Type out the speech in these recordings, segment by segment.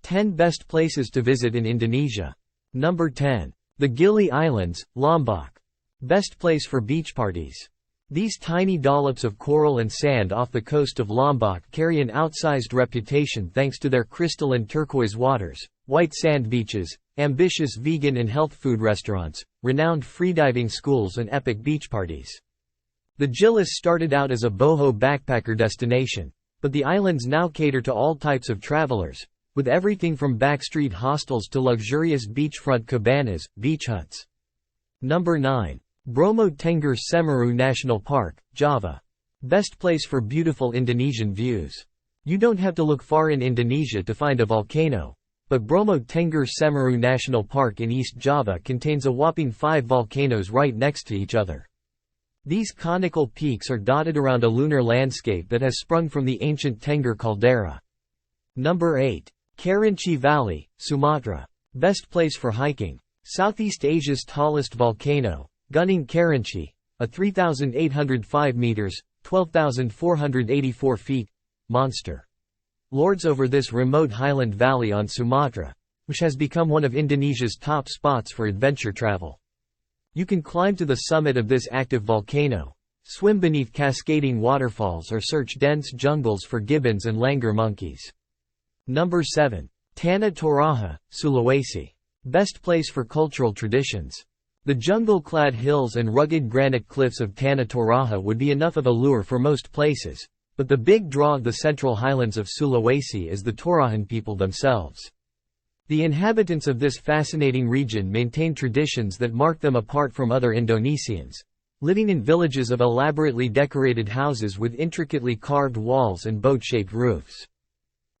10 Best Places to Visit in Indonesia. Number 10. The Gili Islands, Lombok. Best place for beach parties. These tiny dollops of coral and sand off the coast of Lombok carry an outsized reputation thanks to their crystalline turquoise waters, white sand beaches, ambitious vegan and health food restaurants, renowned freediving schools and epic beach parties. The Gilis started out as a boho backpacker destination, but the islands now cater to all types of travelers, with everything from backstreet hostels to luxurious beachfront cabanas, beach huts. Number 9. Bromo Tengger Semeru National Park, Java. Best place for beautiful Indonesian views. You don't have to look far in Indonesia to find a volcano, but Bromo Tengger Semeru National Park in East Java contains a whopping 5 volcanoes right next to each other. These conical peaks are dotted around a lunar landscape that has sprung from the ancient Tengger caldera. Number 8. Kerinci Valley, Sumatra. Best place for hiking. Southeast Asia's tallest volcano, Gunung Kerinci, a 3,805 meters, 12,484 feet, monster, lords over this remote highland valley on Sumatra, which has become one of Indonesia's top spots for adventure travel. You can climb to the summit of this active volcano, swim beneath cascading waterfalls or search dense jungles for gibbons and langur monkeys. Number 7. Tanah Toraja, Sulawesi. Best place for cultural traditions. The jungle-clad hills and rugged granite cliffs of Tanah Toraja would be enough of a lure for most places, but the big draw of the central highlands of Sulawesi is the Torajan people themselves. The inhabitants of this fascinating region maintain traditions that mark them apart from other Indonesians, living in villages of elaborately decorated houses with intricately carved walls and boat-shaped roofs.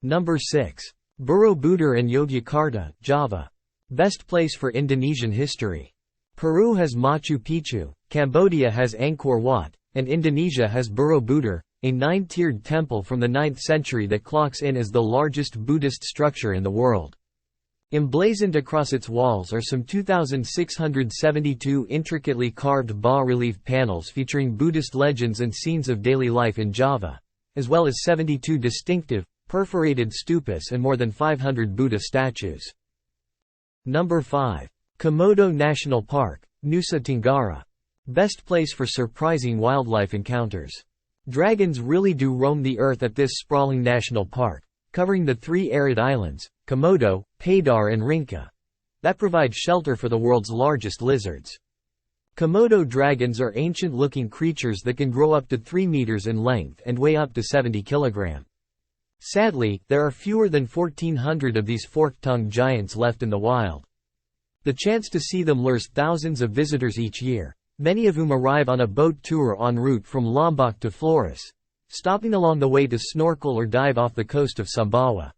Number 6. Borobudur and Yogyakarta, Java. Best place for Indonesian history. Peru has Machu Picchu, Cambodia has Angkor Wat, and Indonesia has Borobudur, a 9-tiered temple from the 9th century that clocks in as the largest Buddhist structure in the world. Emblazoned across its walls are some 2,672 intricately carved bas-relief panels featuring Buddhist legends and scenes of daily life in Java, as well as 72 distinctive, perforated stupas and more than 500 Buddha statues. Number 5. Komodo National Park, Nusa Tenggara. Best place for surprising wildlife encounters. Dragons really do roam the earth at this sprawling national park, covering the 3 arid islands, Komodo, Padar and Rinca, that provide shelter for the world's largest lizards. Komodo dragons are ancient-looking creatures that can grow up to 3 meters in length and weigh up to 70 kilograms. Sadly, there are fewer than 1,400 of these fork-tongued giants left in the wild. The chance to see them lures thousands of visitors each year, many of whom arrive on a boat tour en route from Lombok to Flores, stopping along the way to snorkel or dive off the coast of Sumbawa.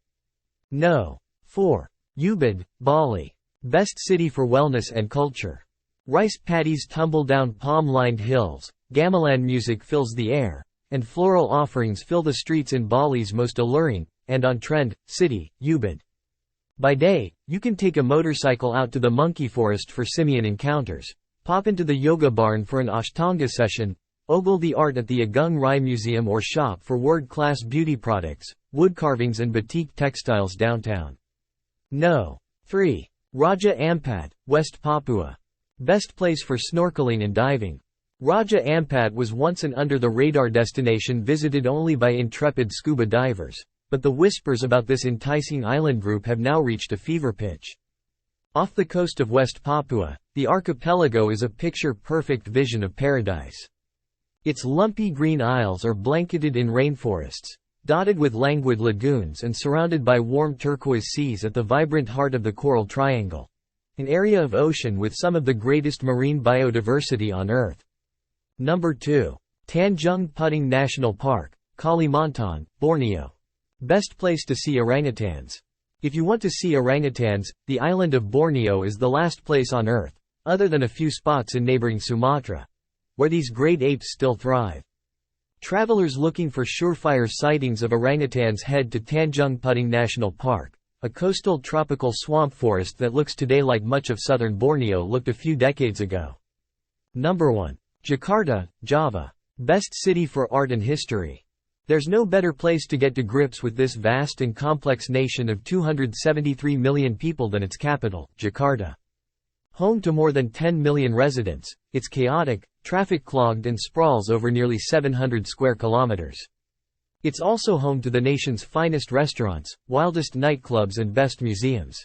No. 4. Ubud, Bali. Best city for wellness and culture. Rice paddies tumble down palm-lined hills, gamelan music fills the air, and floral offerings fill the streets in Bali's most alluring, and on-trend, city, Ubud. By day, you can take a motorcycle out to the monkey forest for simian encounters, pop into the yoga barn for an Ashtanga session, ogle the art at the Agung Rai Museum or shop for world-class beauty products, wood carvings and batik textiles downtown. No. 3. Raja Ampat, West Papua. Best place for snorkeling and diving. Raja Ampat was once an under-the-radar destination visited only by intrepid scuba divers, but the whispers about this enticing island group have now reached a fever pitch. Off the coast of West Papua, the archipelago is a picture-perfect vision of paradise. Its lumpy green isles are blanketed in rainforests, dotted with languid lagoons and surrounded by warm turquoise seas at the vibrant heart of the Coral Triangle, an area of ocean with some of the greatest marine biodiversity on Earth. Number 2. Tanjung Puting National Park, Kalimantan, Borneo. Best place to see orangutans. If you want to see orangutans, the island of Borneo is the last place on Earth, other than a few spots in neighboring Sumatra, where these great apes still thrive. Travelers looking for surefire sightings of orangutans head to Tanjung Puting National Park, a coastal tropical swamp forest that looks today like much of southern Borneo looked a few decades ago. Number 1. Jakarta, Java. Best city for art and history. There's no better place to get to grips with this vast and complex nation of 273 million people than its capital, Jakarta. Home to more than 10 million residents, it's chaotic, traffic-clogged and sprawls over nearly 700 square kilometers. It's also home to the nation's finest restaurants, wildest nightclubs and best museums.